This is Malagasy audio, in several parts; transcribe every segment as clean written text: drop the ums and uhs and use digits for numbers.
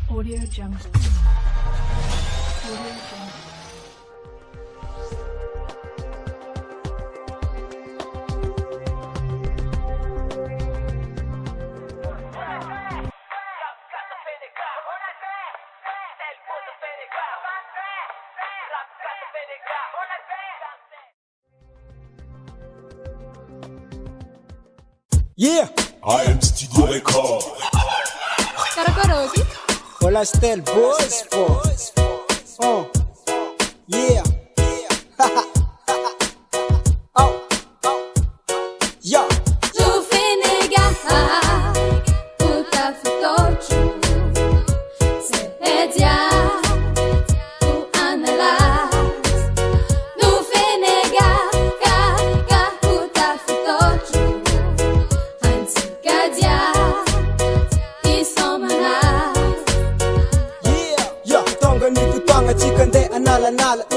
Audio Jungle. Yeah, I am Studio Record. Karakorodi? wala style boys for. Yeah. Oh. Yo. Tufenega utafutochu sepedia tu analyze. Tufenega utafutochu antikadia isomanize. Yeah, tonga ni kutwanga chikande anala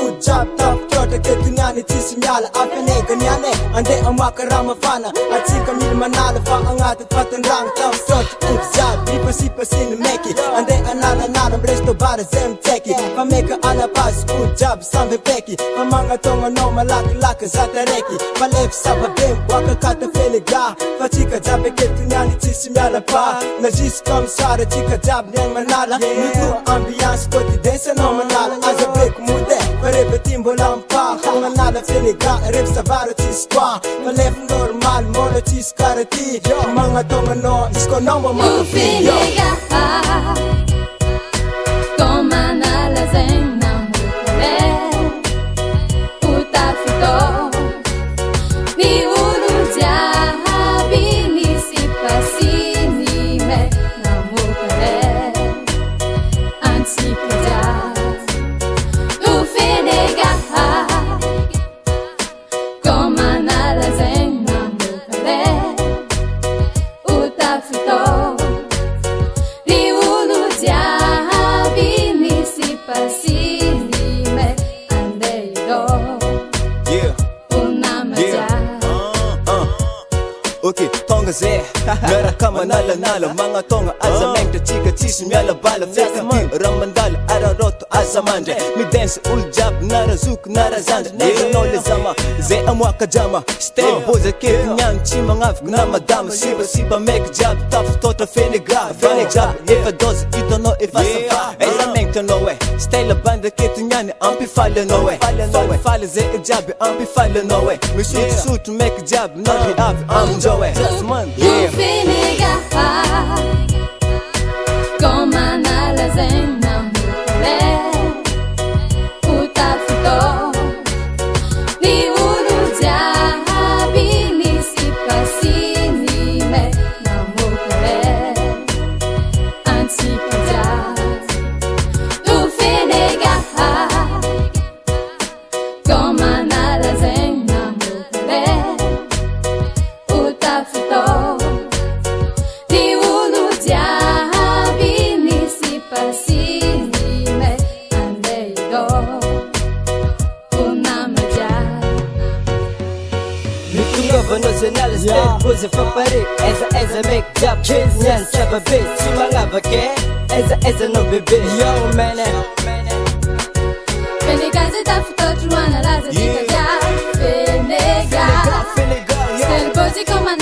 ujab top kyota ketunyani tisimyala apenega nyane ande amwaka ramafana achika milmanala fa angati patenrang top shot ujab ipa sin meki ande anala bresto bara zem teki fa meka ana pas ujab sambe peki fa manga tonga no malak zatareki fa lef sababem waka kata feliga fa chika jabe ketunyani tisimyala pa najis kam sara chika jab nyang manala nutu ambiance koti desa no manala aza break mude Parebe timbo lampa Manala feliga rip savaro tiskwa Malef normal mono tiskarati Mga tonga no isko nomba mga fiyo Tufenega Tomanala zena mukule Utafuto Viurudia Binisi pasini me namukule Antikadia Tufenega Tomanala zena mukule Utafuto Viurudia Binisi pasini me andeido Yeah, Unamadia okay, tonga ze Mera kama nala Mga tonga azameng chika tisi miala bala Feta mi ramandala araroto azamande Mi dance uljab narazuk narazanda Neza nole zama ze amwaka jama Stay boza kip nyang chima ngavik na madama Siba make jab taf tota feniga jab ifa doze ito no ifa safa Azameng to no way Stay la banda kitu nyani amplify no way Fale ze jabi amplify no way Mi shoot make jab not hit up I'm Joey Tufenega Tomanala zena mukule Utafuto Viurudia Binisi pasini me namukule Antikadia Tufenega Tomanala zena mukule Utafuto Viurudia Binisi pasini me andeido Unamadia Mitungova national style pose for pare Eza make job nyan saba bit Simangava ke Eza no bebe Yo man Fenega zitafuto Juana laza tikadia Fenega Stel bozi koma